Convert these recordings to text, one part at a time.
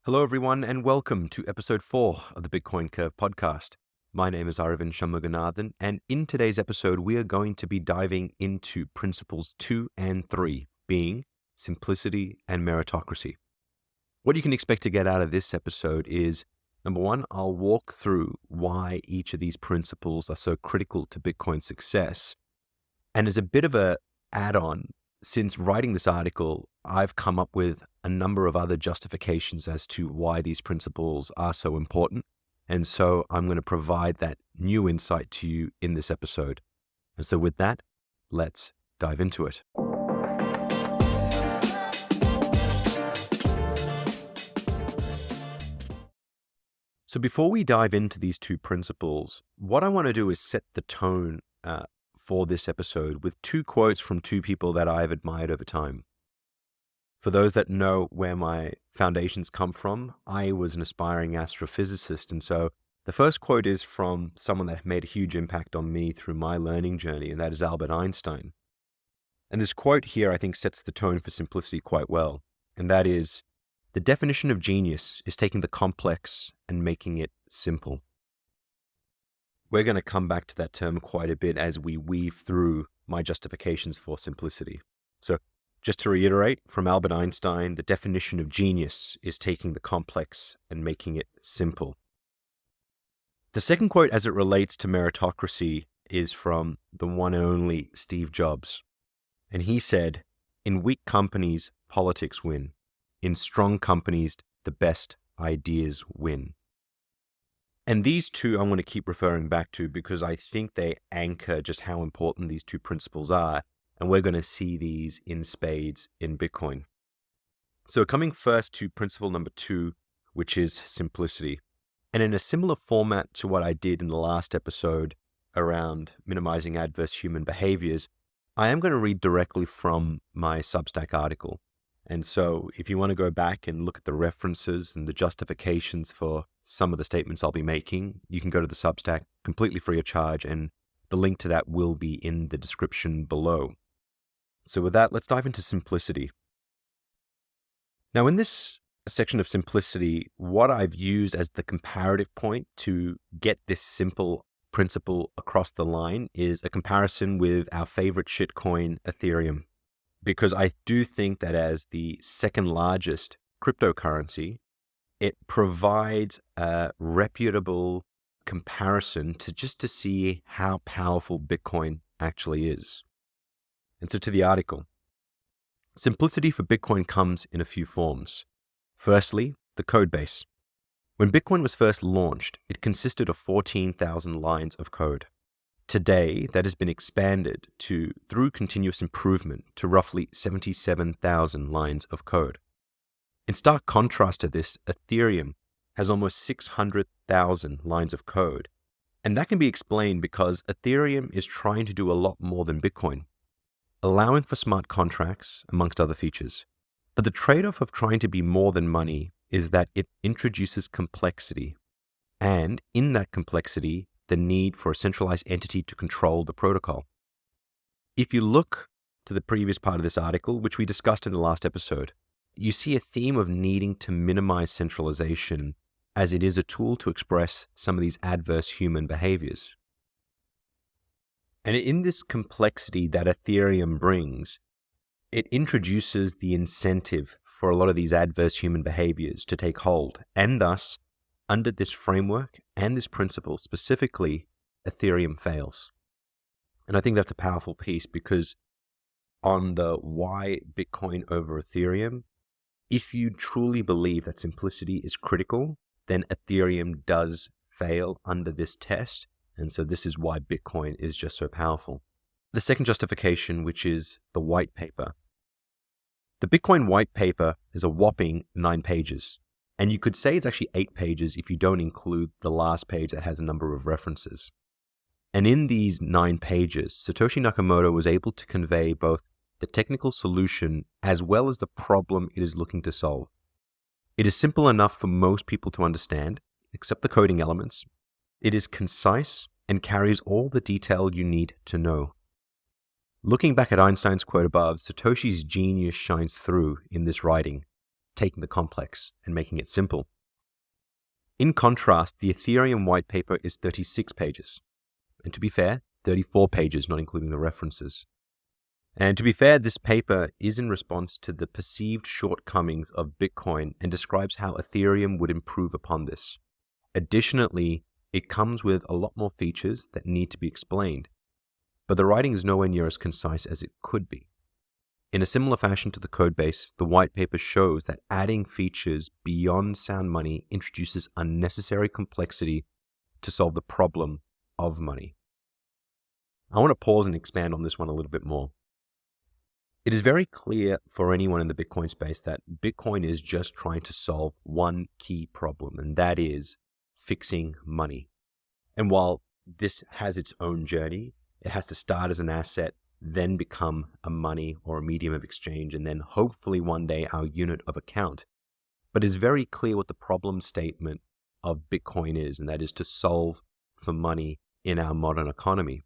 Hello, everyone, and welcome to episode 4 of the Bitcoin Curve podcast. My name is Aravind Shanmuganathan, and in today's episode, we are going to be diving into principles 2 and 3, being simplicity and meritocracy. What you can expect to get out of this episode is, number one, I'll walk through why each of these principles are so critical to Bitcoin's success. And as a bit of a add-on, since writing this article, I've come up with a number of other justifications as to why these principles are so important. And so I'm going to provide that new insight to you in this episode. And so with that, let's dive into it. So before we dive into these two principles, what I want to do is set the tone for this episode with two quotes from two people that I've admired over time. For those that know where my foundations come from, I was an aspiring astrophysicist, and so the first quote is from someone that made a huge impact on me through my learning journey, and that is Albert Einstein. And this quote here, I think, sets the tone for simplicity quite well, and that is, "The definition of genius is taking the complex and making it simple." We're going to come back to that term quite a bit as we weave through my justifications for simplicity. So just to reiterate, from Albert Einstein, the definition of genius is taking the complex and making it simple. The second quote as it relates to meritocracy is from the one and only Steve Jobs. And he said, "In weak companies, politics win. In strong companies, the best ideas win." And these two I want to keep referring back to because I think they anchor just how important these two principles are. And we're going to see these in spades in Bitcoin. So coming first to principle number 2, which is simplicity. And in a similar format to what I did in the last episode around minimizing adverse human behaviors, I am going to read directly from my Substack article. And so if you want to go back and look at the references and the justifications for some of the statements I'll be making, you can go to the Substack completely free of charge, and the link to that will be in the description below. So with that, let's dive into simplicity. Now, in this section of simplicity, what I've used as the comparative point to get this simple principle across the line is a comparison with our favorite shitcoin, Ethereum. Because I do think that as the second largest cryptocurrency, it provides a reputable comparison to see how powerful Bitcoin actually is. And so to the article, simplicity for Bitcoin comes in a few forms. Firstly, the code base. When Bitcoin was first launched, it consisted of 14,000 lines of code. Today, that has been expanded through continuous improvement to roughly 77,000 lines of code. In stark contrast to this, Ethereum has almost 600,000 lines of code. And that can be explained because Ethereum is trying to do a lot more than Bitcoin, allowing for smart contracts, amongst other features. But the trade-off of trying to be more than money is that it introduces complexity. And in that complexity, the need for a centralized entity to control the protocol. If you look to the previous part of this article, which we discussed in the last episode, you see a theme of needing to minimize centralization as it is a tool to express some of these adverse human behaviors. And in this complexity that Ethereum brings, it introduces the incentive for a lot of these adverse human behaviors to take hold, and thus, under this framework and this principle specifically, Ethereum fails. And I think that's a powerful piece because on the why Bitcoin over Ethereum, if you truly believe that simplicity is critical, then Ethereum does fail under this test. And so this is why Bitcoin is just so powerful. The second justification, which is the white paper. The Bitcoin white paper is a whopping 9 pages. And you could say it's actually 8 pages if you don't include the last page that has a number of references. And in these 9 pages, Satoshi Nakamoto was able to convey both the technical solution as well as the problem it is looking to solve. It is simple enough for most people to understand, except the coding elements. It is concise and carries all the detail you need to know. Looking back at Einstein's quote above, Satoshi's genius shines through in this writing. taking the complex and making it simple. In contrast, the Ethereum white paper is 36 pages. And to be fair, 34 pages, not including the references. And to be fair, this paper is in response to the perceived shortcomings of Bitcoin and describes how Ethereum would improve upon this. Additionally, it comes with a lot more features that need to be explained, but the writing is nowhere near as concise as it could be. In a similar fashion to the codebase, the white paper shows that adding features beyond sound money introduces unnecessary complexity to solve the problem of money. I want to pause and expand on this one a little bit more. It is very clear for anyone in the Bitcoin space that Bitcoin is just trying to solve one key problem, and that is fixing money. And while this has its own journey, it has to start as an asset, then become a money or a medium of exchange, and then hopefully one day our unit of account. But it's very clear what the problem statement of Bitcoin is, and that is to solve for money in our modern economy.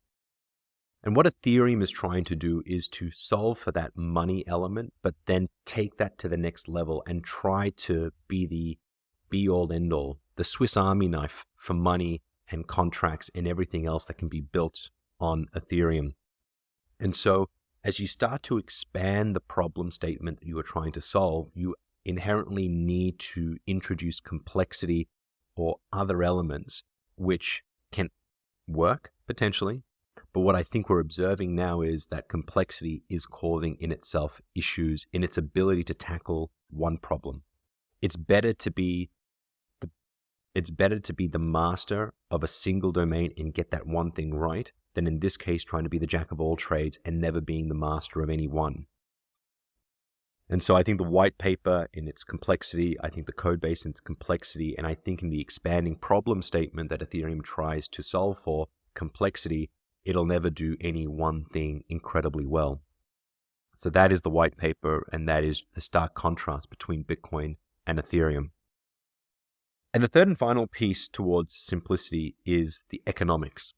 And what Ethereum is trying to do is to solve for that money element, but then take that to the next level and try to be the be-all, end-all, the Swiss Army knife for money and contracts and everything else that can be built on Ethereum. And so as you start to expand the problem statement that you are trying to solve, you inherently need to introduce complexity or other elements which can work potentially. But what I think we're observing now is that complexity is causing in itself issues in its ability to tackle one problem. It's better to be the master of a single domain and get that one thing right than in this case trying to be the jack of all trades and never being the master of any one. And so I think the white paper in its complexity, I think the code base in its complexity, and I think in the expanding problem statement that Ethereum tries to solve for complexity, it'll never do any one thing incredibly well. So that is the white paper, and that is the stark contrast between Bitcoin and Ethereum. And the third and final piece towards simplicity is the economics.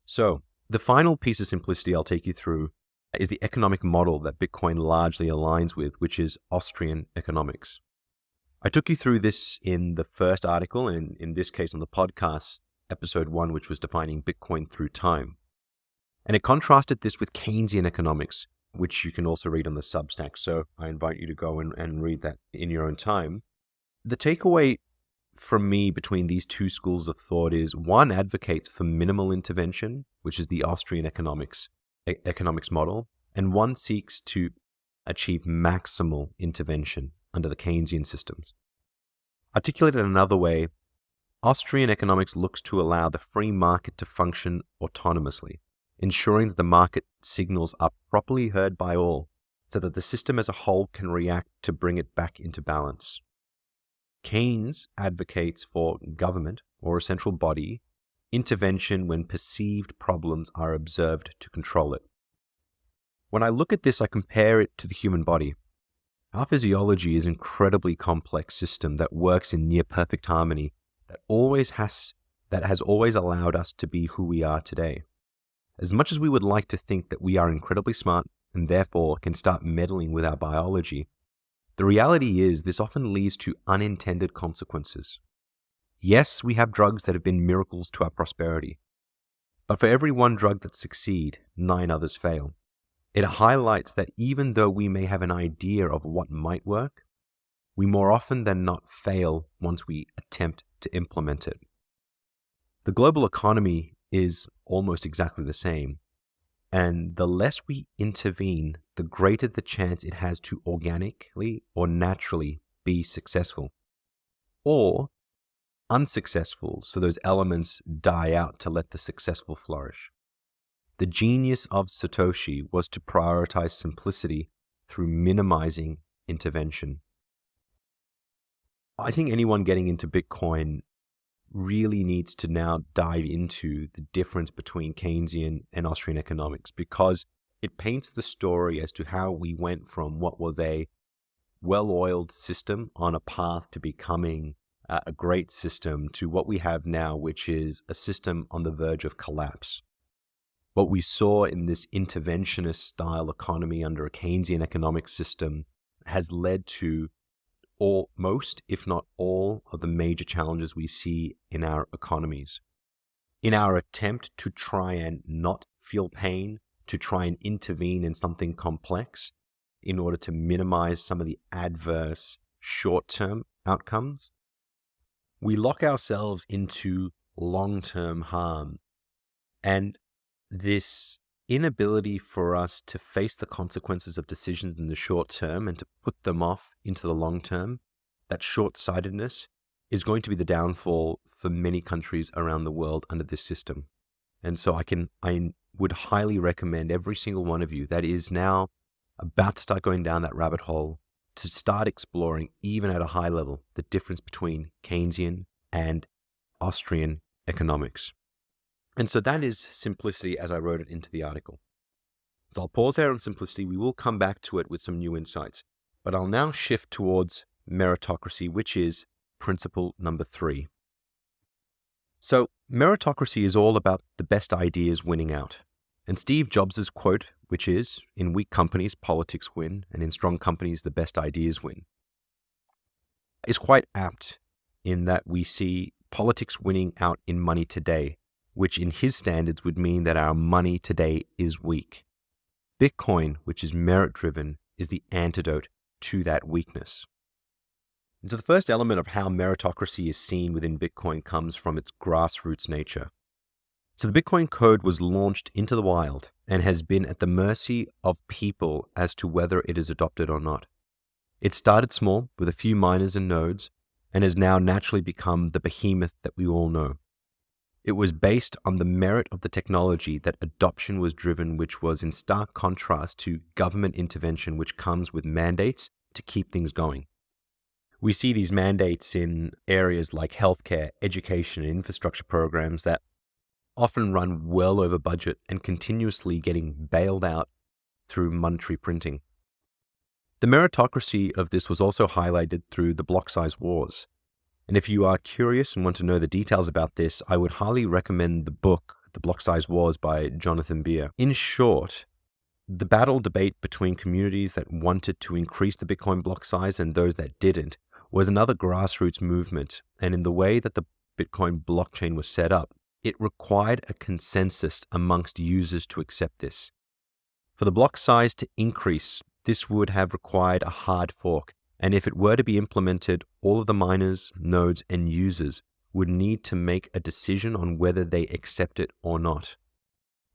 So the final piece of simplicity I'll take you through is the economic model that Bitcoin largely aligns with, which is Austrian economics. I took you through this in the first article, and in this case on the podcast, episode 1, which was defining Bitcoin through time. And it contrasted this with Keynesian economics, which you can also read on the Substack. So I invite you to go and read that in your own time. The takeaway from me between these two schools of thought is one advocates for minimal intervention, which is the Austrian economics model, and one seeks to achieve maximal intervention under the Keynesian systems. Articulated another way, Austrian economics looks to allow the free market to function autonomously, ensuring that the market signals are properly heard by all, so that the system as a whole can react to bring it back into balance. Keynes advocates for government, or a central body, intervention when perceived problems are observed to control it. When I look at this, I compare it to the human body. Our physiology is an incredibly complex system that works in near perfect harmony that has always allowed us to be who we are today. As much as we would like to think that we are incredibly smart and therefore can start meddling with our biology, the reality is this often leads to unintended consequences. Yes, we have drugs that have been miracles to our prosperity, but for every one drug that succeeds, 9 others fail. It highlights that even though we may have an idea of what might work, we more often than not fail once we attempt to implement it. The global economy is almost exactly the same, and the less we intervene, the greater the chance it has to organically or naturally be successful, or unsuccessful, so those elements die out to let the successful flourish. The genius of Satoshi was to prioritize simplicity through minimizing intervention. I think anyone getting into Bitcoin really needs to now dive into the difference between Keynesian and Austrian economics, because it paints the story as to how we went from what was a well-oiled system on a path to becoming a great system to what we have now, which is a system on the verge of collapse. What we saw in this interventionist style economy under a Keynesian economic system has led to most, if not all, of the major challenges we see in our economies. In our attempt to try and not feel pain, to try and intervene in something complex in order to minimize some of the adverse short-term outcomes, we lock ourselves into long-term harm. And this inability for us to face the consequences of decisions in the short term and to put them off into the long term, that short-sightedness is going to be the downfall for many countries around the world under this system. And so I would highly recommend every single one of you that is now about to start going down that rabbit hole to start exploring, even at a high level, the difference between Keynesian and Austrian economics. And so that is Simplicity as I wrote it into the article. So I'll pause there on Simplicity. We will come back to it with some new insights. But I'll now shift towards meritocracy, which is principle number 3. So meritocracy is all about the best ideas winning out. And Steve Jobs' quote, which is, "In weak companies, politics win, and in strong companies, the best ideas win," is quite apt in that we see politics winning out in money today, which in his standards would mean that our money today is weak. Bitcoin, which is merit-driven, is the antidote to that weakness. And so the first element of how meritocracy is seen within Bitcoin comes from its grassroots nature. So the Bitcoin code was launched into the wild and has been at the mercy of people as to whether it is adopted or not. It started small with a few miners and nodes and has now naturally become the behemoth that we all know. It was based on the merit of the technology that adoption was driven, which was in stark contrast to government intervention, which comes with mandates to keep things going. We see these mandates in areas like healthcare, education, and infrastructure programs that often run well over budget and continuously getting bailed out through monetary printing. The meritocracy of this was also highlighted through the block size wars. And if you are curious and want to know the details about this, I would highly recommend the book, The Block Size Wars by Jonathan Beer. In short, the battle debate between communities that wanted to increase the Bitcoin block size and those that didn't was another grassroots movement. And in the way that the Bitcoin blockchain was set up, it required a consensus amongst users to accept this. For the block size to increase, this would have required a hard fork. And if it were to be implemented, all of the miners, nodes, and users would need to make a decision on whether they accept it or not.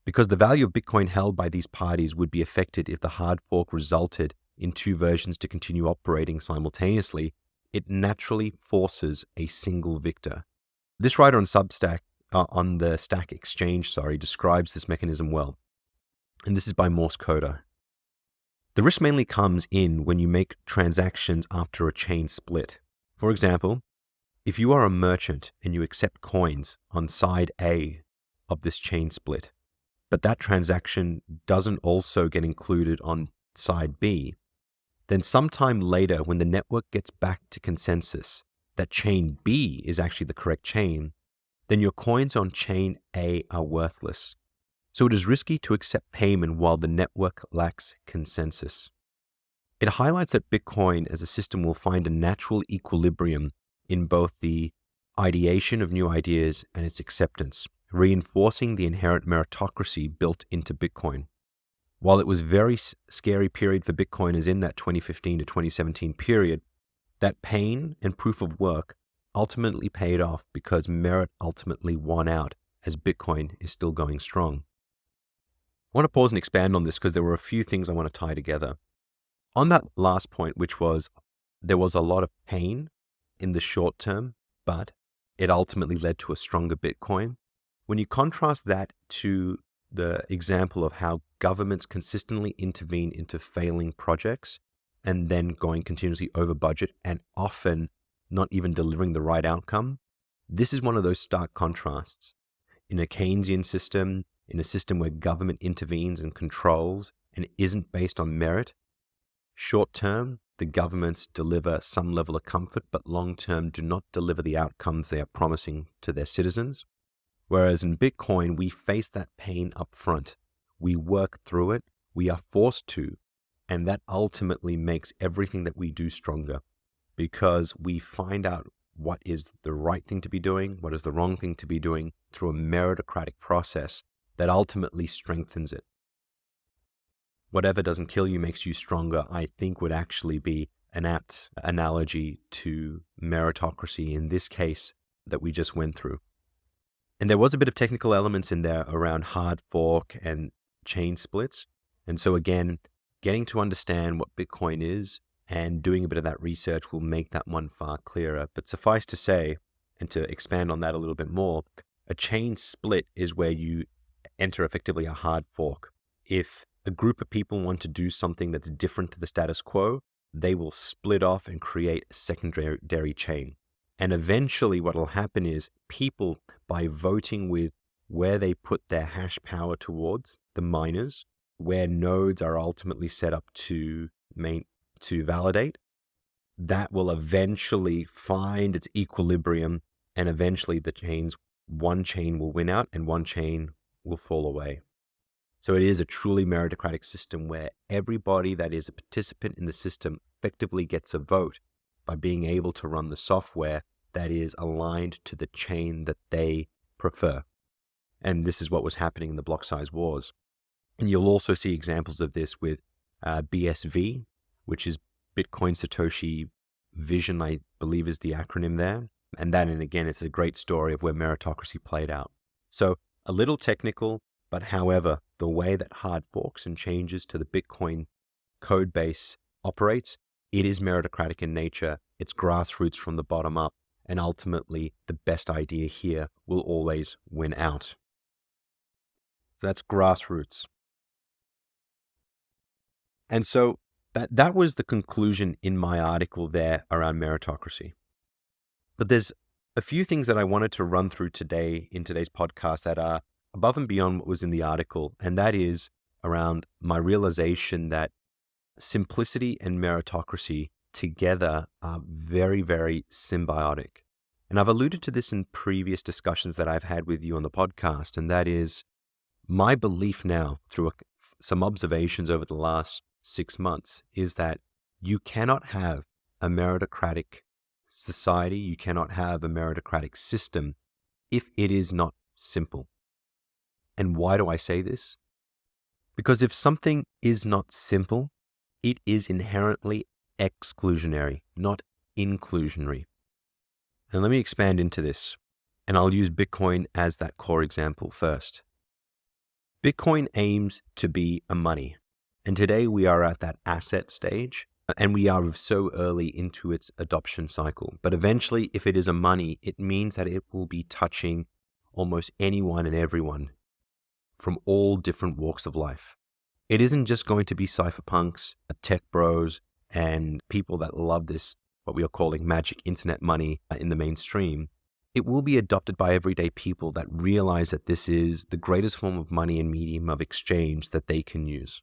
Because the value of Bitcoin held by these parties would be affected if the hard fork resulted in two versions to continue operating simultaneously, it naturally forces a single victor. This writer on Substack, on the Stack Exchange, describes this mechanism well. And this is by Morse Coda. The risk mainly comes in when you make transactions after a chain split. For example, if you are a merchant and you accept coins on side A of this chain split, but that transaction doesn't also get included on side B, then sometime later when the network gets back to consensus that chain B is actually the correct chain, then your coins on chain A are worthless. So it is risky to accept payment while the network lacks consensus. It highlights that Bitcoin as a system will find a natural equilibrium in both the ideation of new ideas and its acceptance, reinforcing the inherent meritocracy built into Bitcoin. While it was a very scary period for Bitcoiners in that 2015 to 2017 period, that pain and proof of work ultimately paid off because merit ultimately won out as Bitcoin is still going strong. I want to pause and expand on this because there were a few things I want to tie together. On that last point, which was there was a lot of pain in the short term, but it ultimately led to a stronger Bitcoin. When you contrast that to the example of how governments consistently intervene into failing projects and then going continuously over budget and often not even delivering the right outcome, this is one of those stark contrasts. In a Keynesian system, in a system where government intervenes and controls and isn't based on merit, short term, the governments deliver some level of comfort, but long term do not deliver the outcomes they are promising to their citizens. Whereas in Bitcoin, we face that pain up front. We work through it. We are forced to And that ultimately makes everything that we do stronger, because we find out what is the right thing to be doing, what is the wrong thing to be doing through a meritocratic process that ultimately strengthens it. Whatever doesn't kill you makes you stronger, I think would actually be an apt analogy to meritocracy in this case that we just went through. And there was a bit of technical elements in there around hard fork and chain splits. And so again, getting to understand what Bitcoin is and doing a bit of that research will make that one far clearer. But suffice to say, and to expand on that a little bit more, a chain split is where you enter effectively a hard fork. If a group of people want to do something that's different to the status quo, they will split off and create a secondary chain. And eventually what will happen is people, by voting with where they put their hash power towards, the miners, where nodes are ultimately set up to validate, that will eventually find its equilibrium, and eventually one chain will win out and one chain will fall away. So it is a truly meritocratic system where everybody that is a participant in the system effectively gets a vote by being able to run the software that is aligned to the chain that they prefer. And this is what was happening in the block size wars. And you'll also see examples of this with BSV, which is Bitcoin Satoshi Vision, I believe is the acronym there. And again, it's a great story of where meritocracy played out. So a little technical, but however, the way that hard forks and changes to the Bitcoin code base operates, it is meritocratic in nature. It's grassroots from the bottom up. And ultimately, the best idea here will always win out. So that's grassroots. And so that was the conclusion in my article there around meritocracy. But there's a few things that I wanted to run through today in today's podcast that are above and beyond what was in the article. And that is around my realization that simplicity and meritocracy together are very, very symbiotic. And I've alluded to this in previous discussions that I've had with you on the podcast, and that is my belief now through some observations over the last 6 months is that you cannot have a meritocratic society, you cannot have a meritocratic system if it is not simple. And why do I say this? Because if something is not simple, it is inherently exclusionary, not inclusionary. And let me expand into this, and I'll use Bitcoin as that core example first. Bitcoin aims to be a money, and today we are at that asset stage, and we are so early into its adoption cycle. But eventually, if it is a money, it means that it will be touching almost anyone and everyone from all different walks of life. It isn't just going to be cypherpunks, tech bros, and people that love this, what we are calling magic internet money in the mainstream. It will be adopted by everyday people that realize that this is the greatest form of money and medium of exchange that they can use.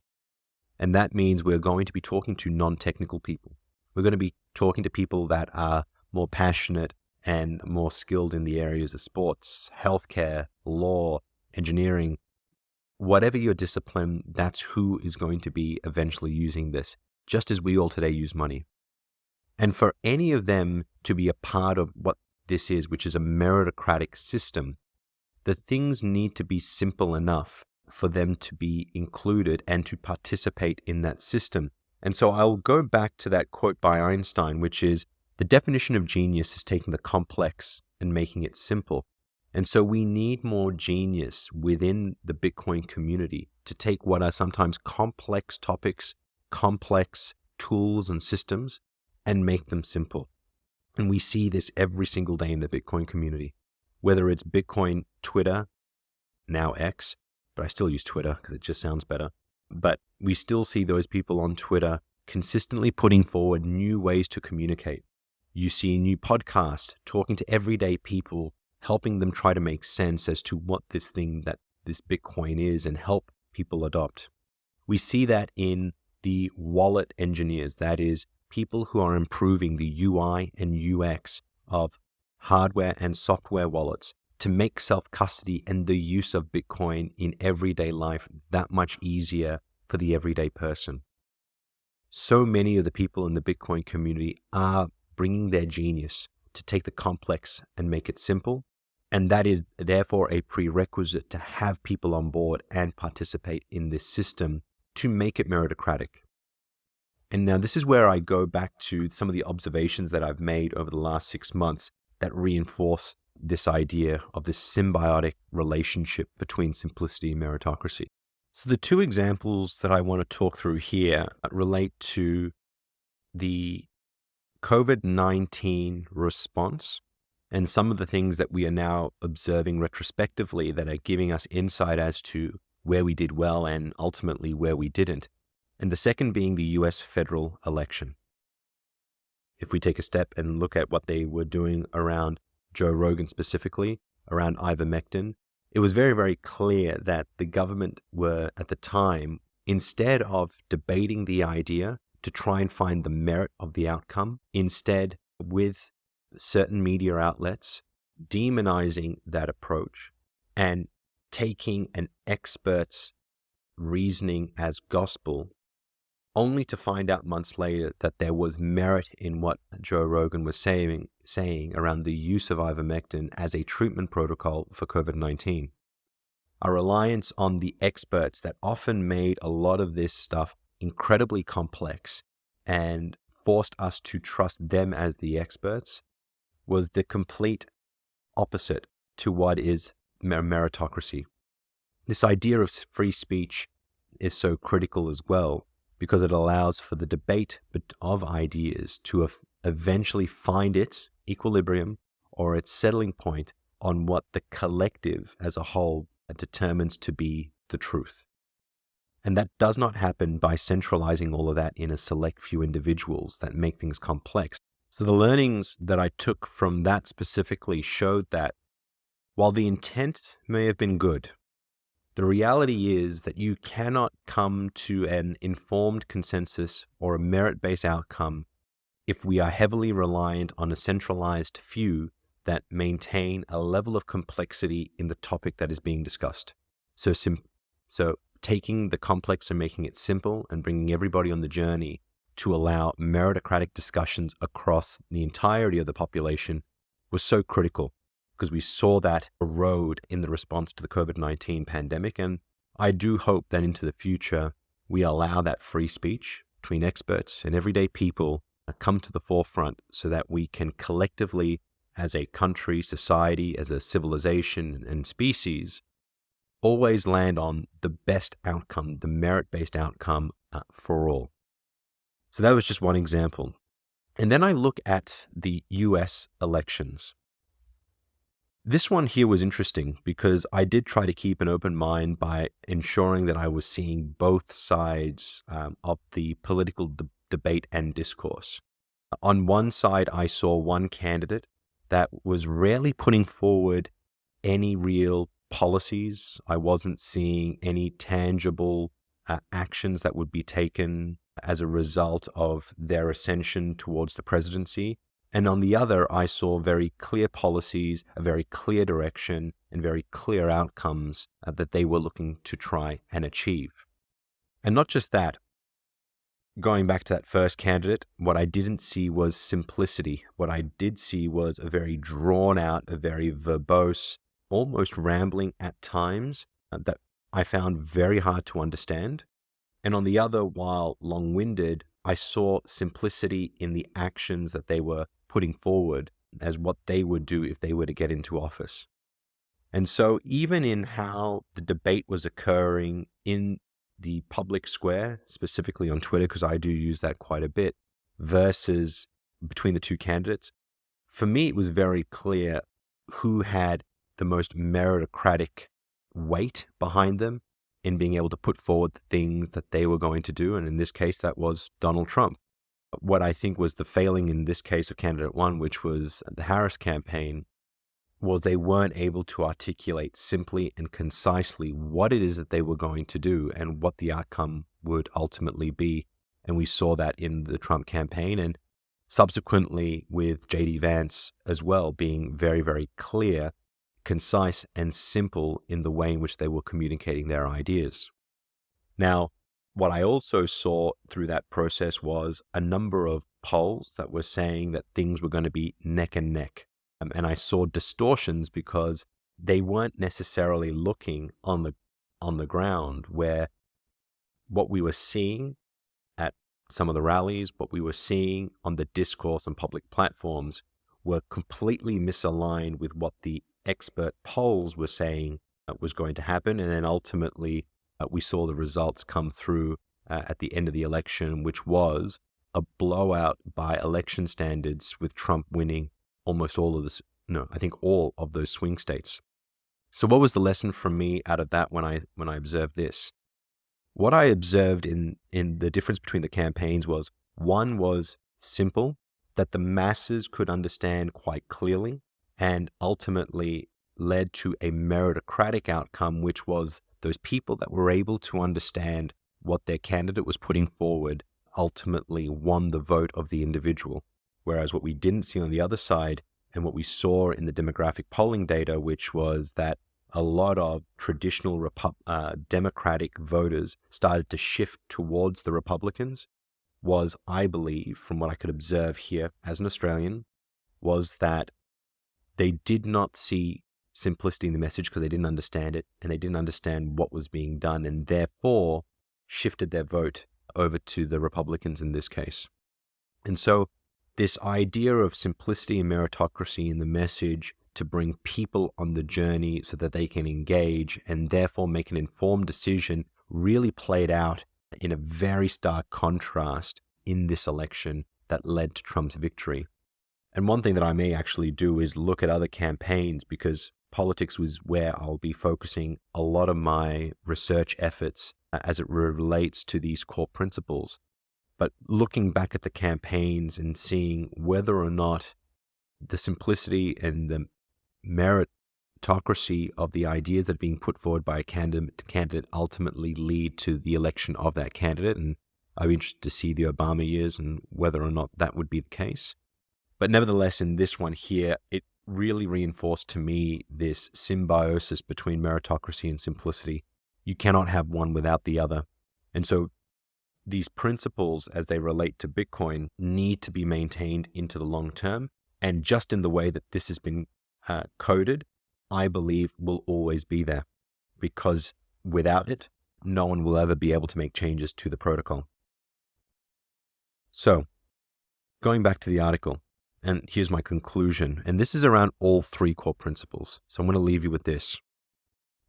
And that means we're going to be talking to non-technical people. We're going to be talking to people that are more passionate and more skilled in the areas of sports, healthcare, law, engineering. Whatever your discipline, that's who is going to be eventually using this, just as we all today use money. And for any of them to be a part of what this is, which is a meritocratic system, the things need to be simple enough for them to be included and to participate in that system. And so I'll go back to that quote by Einstein, which is, the definition of genius is taking the complex and making it simple. And so we need more genius within the Bitcoin community to take what are sometimes complex topics, complex tools and systems, and make them simple. And we see this every single day in the Bitcoin community, whether it's Bitcoin Twitter, now X, but I still use Twitter because it just sounds better. But we still see those people on Twitter consistently putting forward new ways to communicate. You see a new podcast talking to everyday people, helping them try to make sense as to what this Bitcoin is and help people adopt. We see that in the wallet engineers, that is, people who are improving the UI and UX of hardware and software wallets to make self-custody and the use of Bitcoin in everyday life that much easier for the everyday person. so many of the people in the Bitcoin community are bringing their genius to take the complex and make it simple. And that is therefore a prerequisite to have people on board and participate in this system to make it meritocratic. And now this is where I go back to some of the observations that I've made over the last 6 months that reinforce this idea of this symbiotic relationship between simplicity and meritocracy. So the two examples that I want to talk through here relate to the COVID-19 response and some of the things that we are now observing retrospectively that are giving us insight as to where we did well and ultimately where we didn't. And the second being the US federal election. If we take a step and look at what they were doing around Joe Rogan specifically, around ivermectin, it was very, very clear that the government were, at the time, instead of debating the idea to try and find the merit of the outcome, instead, with certain media outlets demonizing that approach and taking an expert's reasoning as gospel, only to find out months later that there was merit in what Joe Rogan was saying around the use of ivermectin as a treatment protocol for COVID-19. A reliance on the experts that often made a lot of this stuff incredibly complex and forced us to trust them as the experts was the complete opposite to what is meritocracy. This idea of free speech is so critical as well, because it allows for the debate of ideas to eventually find its equilibrium or its settling point on what the collective as a whole determines to be the truth. And that does not happen by centralizing all of that in a select few individuals that make things complex. So the learnings that I took from that specifically showed that while the intent may have been good, the reality is that you cannot come to an informed consensus or a merit-based outcome if we are heavily reliant on a centralized few that maintain a level of complexity in the topic that is being discussed. So taking the complex and making it simple and bringing everybody on the journey to allow meritocratic discussions across the entirety of the population was so critical, because we saw that erode in the response to the COVID-19 pandemic. And I do hope that into the future, we allow that free speech between experts and everyday people come to the forefront so that we can collectively, as a country, society, as a civilization and species, always land on the best outcome, the merit-based outcome for all. So that was just one example. And then I look at the US elections. This one here was interesting because I did try to keep an open mind by ensuring that I was seeing both sides of the political debate and discourse. On one side, I saw one candidate that was rarely putting forward any real policies. I wasn't seeing any tangible actions that would be taken as a result of their ascension towards the presidency. And on the other, I saw very clear policies, a very clear direction, and very clear outcomes that they were looking to try and achieve. And not just that, going back to that first candidate, what I didn't see was simplicity. What I did see was a very drawn out, a very verbose, almost rambling at times that I found very hard to understand. And on the other, while long-winded, I saw simplicity in the actions that they were putting forward as what they would do if they were to get into office. And so even in how the debate was occurring in the public square, specifically on Twitter, because I do use that quite a bit, versus between the two candidates, for me, it was very clear who had the most meritocratic weight behind them in being able to put forward the things that they were going to do. And in this case, that was Donald Trump. What I think was the failing in this case of candidate one, which was the Harris campaign, was they weren't able to articulate simply and concisely what it is that they were going to do and what the outcome would ultimately be. And we saw that in the Trump campaign and subsequently with J.D. Vance as well, being very, very clear, concise, and simple in the way in which they were communicating their ideas. Now, what I also saw through that process was a number of polls that were saying that things were going to be neck and neck. And I saw distortions because they weren't necessarily looking on the ground, where what we were seeing at some of the rallies, what we were seeing on the discourse and public platforms were completely misaligned with what the expert polls were saying was going to happen. And then ultimately, we saw the results come through at the end of the election, which was a blowout by election standards, with Trump winning almost all of this, I think all of those swing states. So what was the lesson from me out of that when I observed this? What I observed in the difference between the campaigns was, one was simple, that the masses could understand quite clearly, and ultimately led to a meritocratic outcome, which was those people that were able to understand what their candidate was putting forward ultimately won the vote of the individual. Whereas what we didn't see on the other side, and what we saw in the demographic polling data, which was that a lot of traditional Democratic voters started to shift towards the Republicans, was, I believe, from what I could observe here as an Australian, was that they did not see simplicity in the message because they didn't understand it, and they didn't understand what was being done, and therefore shifted their vote over to the Republicans in this case. And so this idea of simplicity and meritocracy in the message to bring people on the journey so that they can engage and therefore make an informed decision really played out in a very stark contrast in this election that led to Trump's victory. And one thing that I may actually do is look at other campaigns, because politics was where I'll be focusing a lot of my research efforts as it relates to these core principles. But looking back at the campaigns and seeing whether or not the simplicity and the meritocracy of the ideas that are being put forward by a candidate ultimately lead to the election of that candidate. And I'm interested to see the Obama years and whether or not that would be the case. But nevertheless, in this one here, it really reinforced to me this symbiosis between meritocracy and simplicity. You cannot have one without the other. And so these principles, as they relate to Bitcoin, need to be maintained into the long term. And just in the way that this has been coded, I believe will always be there, because without it, no one will ever be able to make changes to the protocol. So, going back to the article, and here's my conclusion, and this is around all three core principles. So I'm going to leave you with this.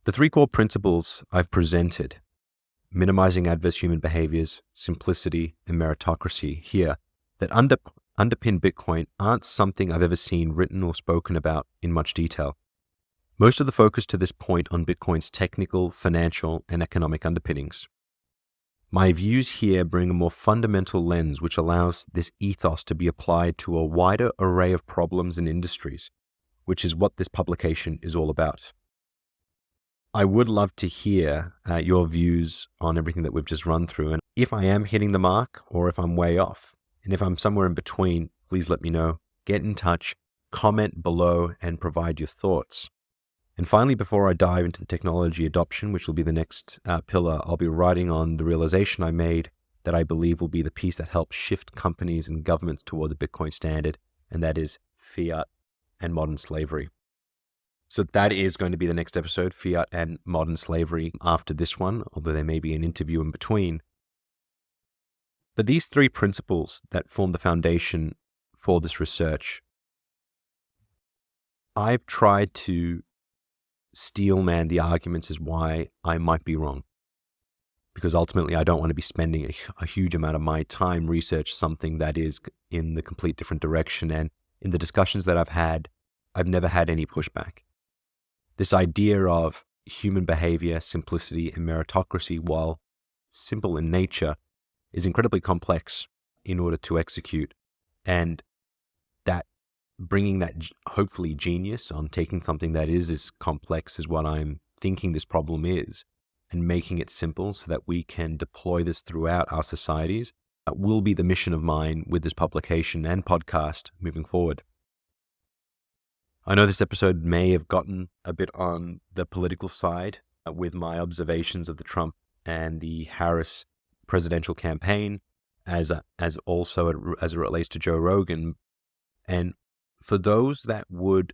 The three core principles I've presented, minimizing adverse human behaviors, simplicity, and meritocracy here, that underpin Bitcoin aren't something I've ever seen written or spoken about in much detail. Most of the focus to this point on Bitcoin's technical, financial, and economic underpinnings. My views here bring a more fundamental lens which allows this ethos to be applied to a wider array of problems and industries, which is what this publication is all about. I would love to hear your views on everything that we've just run through, and if I am hitting the mark or if I'm way off. And if I'm somewhere in between, please let me know. Get in touch, comment below, and provide your thoughts. And finally, before I dive into the technology adoption, which will be the next pillar, I'll be writing on the realization I made that I believe will be the piece that helps shift companies and governments towards a Bitcoin standard, and that is fiat and modern slavery. So that is going to be the next episode, fiat and modern slavery, after this one, although there may be an interview in between. But these three principles that form the foundation for this research, I've tried to steelman the arguments as why I might be wrong. Because ultimately, I don't want to be spending a huge amount of my time research something that is in the complete different direction. And in the discussions that I've had, I've never had any pushback. This idea of human behavior, simplicity, and meritocracy, while simple in nature, is incredibly complex in order to execute, and that bringing that hopefully genius on taking something that is as complex as what I'm thinking this problem is and making it simple so that we can deploy this throughout our societies will be the mission of mine with this publication and podcast moving forward. I know this episode may have gotten a bit on the political side with my observations of the Trump and the Harris presidential campaign, as also as it relates to Joe Rogan. And for those that would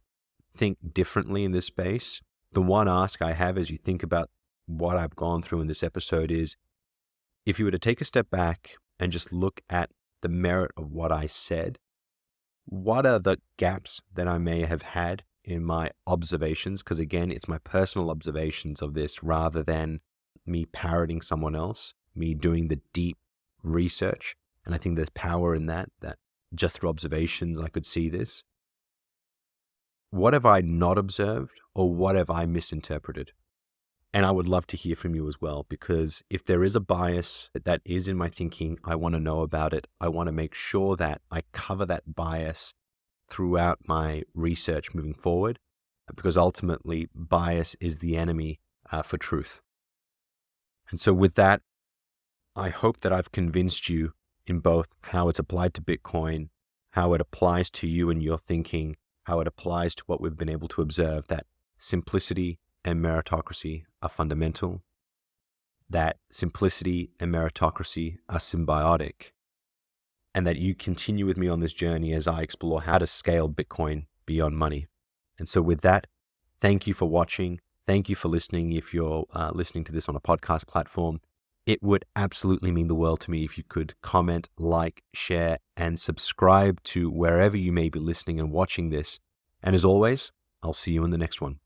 think differently in this space, the one ask I have as you think about what I've gone through in this episode is, if you were to take a step back and just look at the merit of what I said, what are the gaps that I may have had in my observations? Because again, it's my personal observations of this rather than me parroting someone else, me doing the deep research. And I think there's power in that just through observations, I could see this. What have I not observed, or what have I misinterpreted? And I would love to hear from you as well, because if there is a bias that is in my thinking, I want to know about it. I want to make sure that I cover that bias throughout my research moving forward, because ultimately bias is the enemy for truth. And so with that, I hope that I've convinced you in both how it's applied to Bitcoin, how it applies to you and your thinking, how it applies to what we've been able to observe, that simplicity and meritocracy are fundamental, that simplicity and meritocracy are symbiotic, and that you continue with me on this journey as I explore how to scale Bitcoin beyond money. And so with that, thank you for watching. Thank you for listening. If you're listening to this on a podcast platform, it would absolutely mean the world to me if you could comment, like, share, and subscribe to wherever you may be listening and watching this. And as always, I'll see you in the next one.